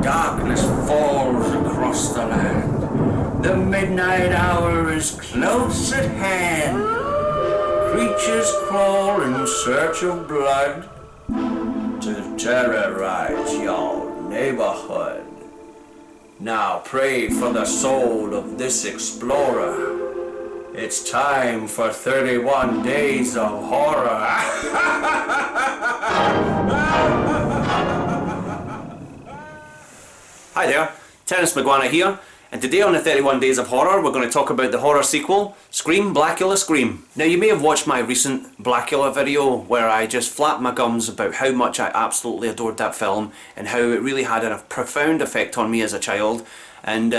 Darkness falls across the land. The midnight hour is close at hand. Creatures crawl in search of blood to terrorize your neighborhood. Now pray for the soul of this explorer. It's time for 31 days of horror. Hi there, Terence McGuana here, and today on the 31 Days of Horror we're going to talk about the horror sequel, Scream Blacula Scream. Now you may have watched my recent Blacula video where I just flapped my gums about how much I absolutely adored that film and how it really had a profound effect on me as a child. And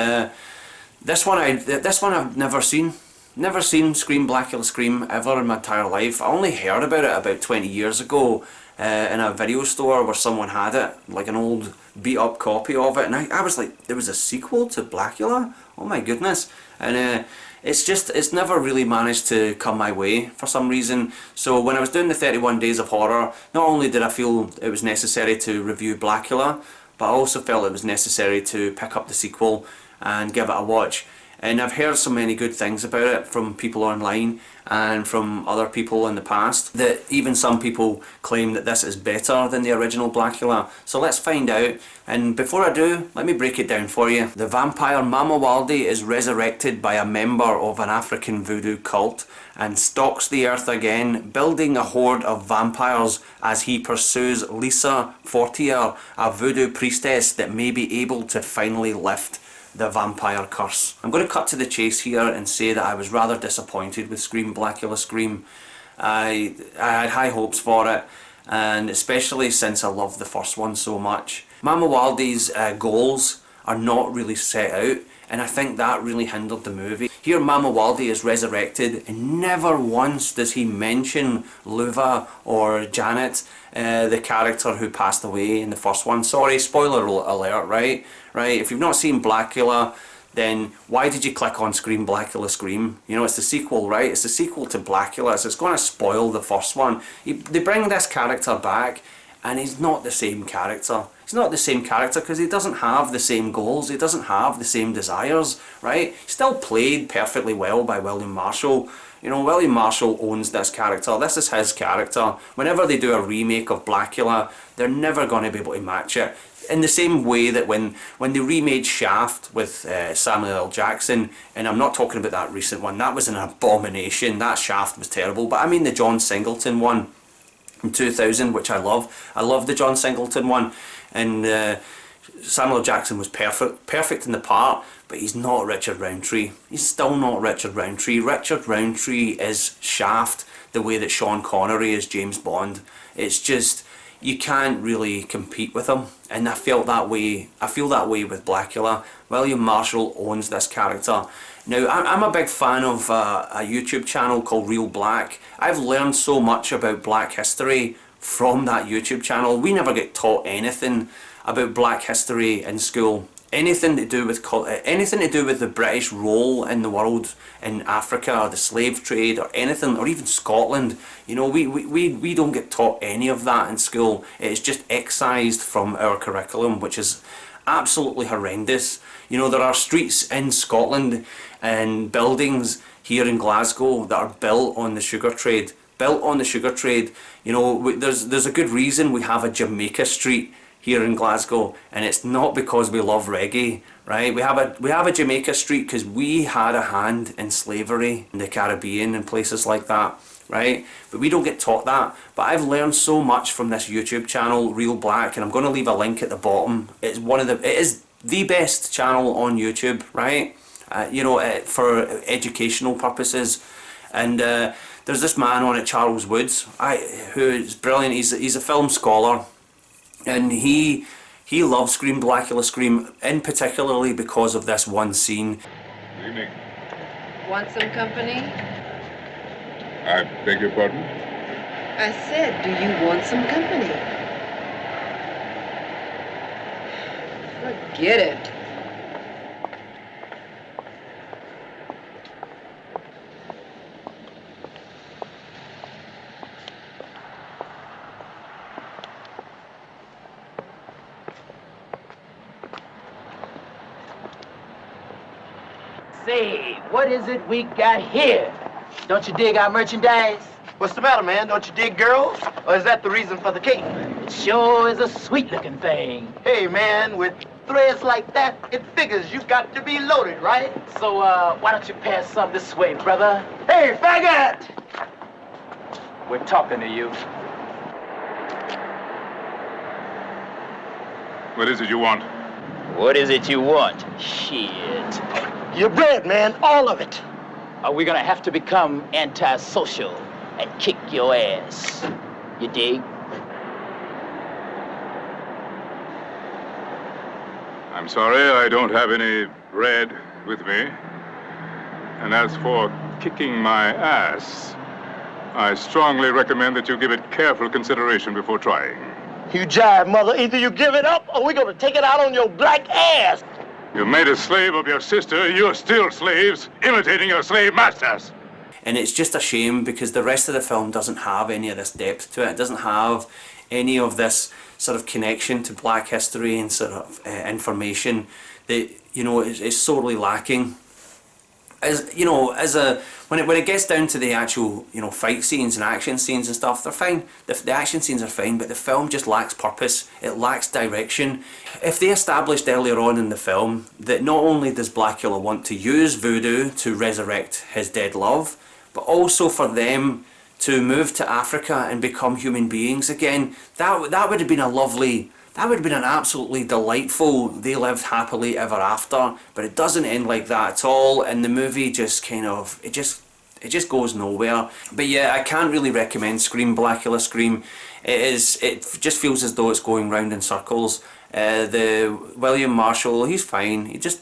this one I've never seen. Never seen Scream Blacula Scream ever in my entire life. I only heard about it about 20 years ago in a video store where someone had it, like an old beat up copy of it, and I was like, there was a sequel to Blacula? Oh my goodness. And it's never really managed to come my way for some reason. So when I was doing the 31 Days of Horror, not only did I feel it was necessary to review Blacula, but I also felt it was necessary to pick up the sequel and give it a watch. And I've heard so many good things about it from people online and from other people in the past, that even some people claim that this is better than the original Blacula. So let's find out. And before I do, let me break it down for you. The vampire Mama Waldy is resurrected by a member of an African voodoo cult and stalks the earth again, building a horde of vampires as he pursues Lisa Fortier, a voodoo priestess that may be able to finally lift the vampire curse. I'm going to cut to the chase here and say that I was rather disappointed with Scream Blacula Scream. I had high hopes for it, and especially since I loved the first one so much. Mama Waldy's goals are not really set out, and I think that really hindered the movie. Here Mama Waldy is resurrected and never once does he mention Luva or Janet, the character who passed away in the first one. Sorry, spoiler alert, right? If you've not seen Blacula, then why did you click on Scream Blacula Scream? You know, it's the sequel, right? It's the sequel to Blacula, so it's going to spoil the first one. They bring this character back and he's not the same character. He's not the same character because he doesn't have the same goals, he doesn't have the same desires, right? He's still played perfectly well by William Marshall. You know, William Marshall owns this character. This is his character. Whenever they do a remake of Blacula, they're never going to be able to match it. In the same way that when they remade Shaft with Samuel L. Jackson, and I'm not talking about that recent one, that was an abomination. That Shaft was terrible. But I mean the John Singleton one in 2000, which I love. I love the John Singleton one. And Samuel L. Jackson was perfect in the part, but he's not Richard Roundtree. He's still not Richard Roundtree. Richard Roundtree is Shaft the way that Sean Connery is James Bond. It's just, you can't really compete with him, and I feel that way with Blacula. William Marshall owns this character. Now, I'm a big fan of a YouTube channel called Real Black. I've learned so much about black history from that YouTube channel. We never get taught anything about black history in school. Anything to do with the British role in the world, in Africa, or the slave trade, or anything, or even Scotland. You know, we don't get taught any of that in school. It's just excised from our curriculum, which is absolutely horrendous. You know, there are streets in Scotland and buildings here in Glasgow that are built on the sugar trade. You know, there's a good reason we have a Jamaica Street here in Glasgow, and it's not because we love reggae, right? We have a Jamaica Street because we had a hand in slavery in the Caribbean and places like that, right? But we don't get taught that. But I've learned so much from this YouTube channel, Real Black, and I'm going to leave a link at the bottom. It is the best channel on YouTube, right? You know, for educational purposes. And there's this man on it, Charles Woods, who is brilliant. He's a film scholar. And he loves Scream Blacula Scream, in particularly because of this one scene. Good evening. Want some company? I beg your pardon? I said, do you want some company? Forget it. Say, what is it we got here? Don't you dig our merchandise? What's the matter, man? Don't you dig girls? Or is that the reason for the cake? It sure is a sweet-looking thing. Hey, man, with threads like that, it figures you've got to be loaded, right? So, why don't you pass some this way, brother? Hey, faggot! We're talking to you. What is it you want? What is it you want? Shit. Your bread, man, all of it. Are we gonna have to become antisocial and kick your ass? You dig? I'm sorry, I don't have any bread with me. And as for kicking my ass, I strongly recommend that you give it careful consideration before trying. You jive, mother. Either you give it up or we're gonna take it out on your black ass. You made a slave of your sister, you're still slaves, imitating your slave masters. And it's just a shame because the rest of the film doesn't have any of this depth to it. It doesn't have any of this sort of connection to black history and sort of information that, you know, is sorely lacking. As you know, when it gets down to the actual, you know, fight scenes and action scenes and stuff, they're fine. The action scenes are fine, but the film just lacks purpose. It lacks direction. If they established earlier on in the film that not only does Blacula want to use voodoo to resurrect his dead love, but also for them to move to Africa and become human beings again, that would have been a lovely. That would have been an absolutely delightful, they lived happily ever after, but it doesn't end like that at all, and the movie just kind of, it just goes nowhere. But yeah, I can't really recommend Scream Blacula Scream. It just feels as though it's going round in circles. The William Marshall, he's fine. He does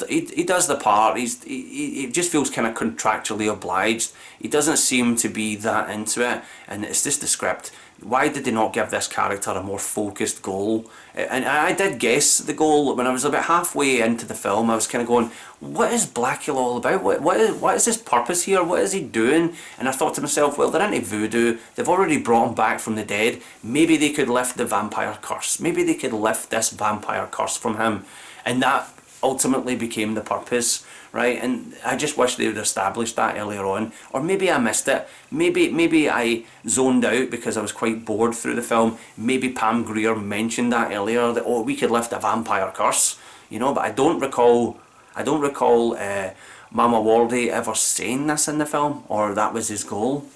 the part. He just feels kind of contractually obliged. He doesn't seem to be that into it, and it's just the script. Why did they not give this character a more focused goal? And I did guess the goal when I was about halfway into the film. I was kind of going, what is Blacula all about? What is his purpose here? What is he doing? And I thought to myself, well, they're into voodoo. They've already brought him back from the dead. Maybe they could lift the vampire curse. Maybe they could lift this vampire curse from him. And that ultimately became the purpose, right? And I just wish they would establish that earlier on, or maybe I missed it. Maybe I zoned out because I was quite bored through the film. Maybe Pam Grier mentioned that earlier, that we could lift a vampire curse, you know. But I don't recall Mama Wardy ever saying this in the film, or that was his goal.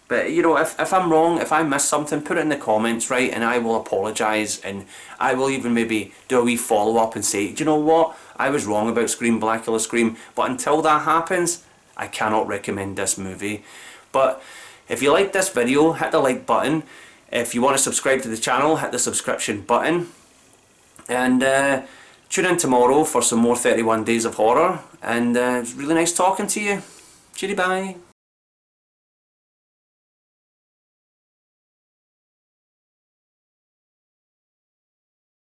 But you know, if I'm wrong, if I missed something, put it in the comments, right? And I will apologise, and I will even maybe do a wee follow up and say, do you know what? I was wrong about Scream Blacula Scream. But until that happens, I cannot recommend this movie. But if you like this video, hit the like button. If you want to subscribe to the channel, hit the subscription button. And tune in tomorrow for some more 31 Days of Horror. And it's really nice talking to you. Cheery bye.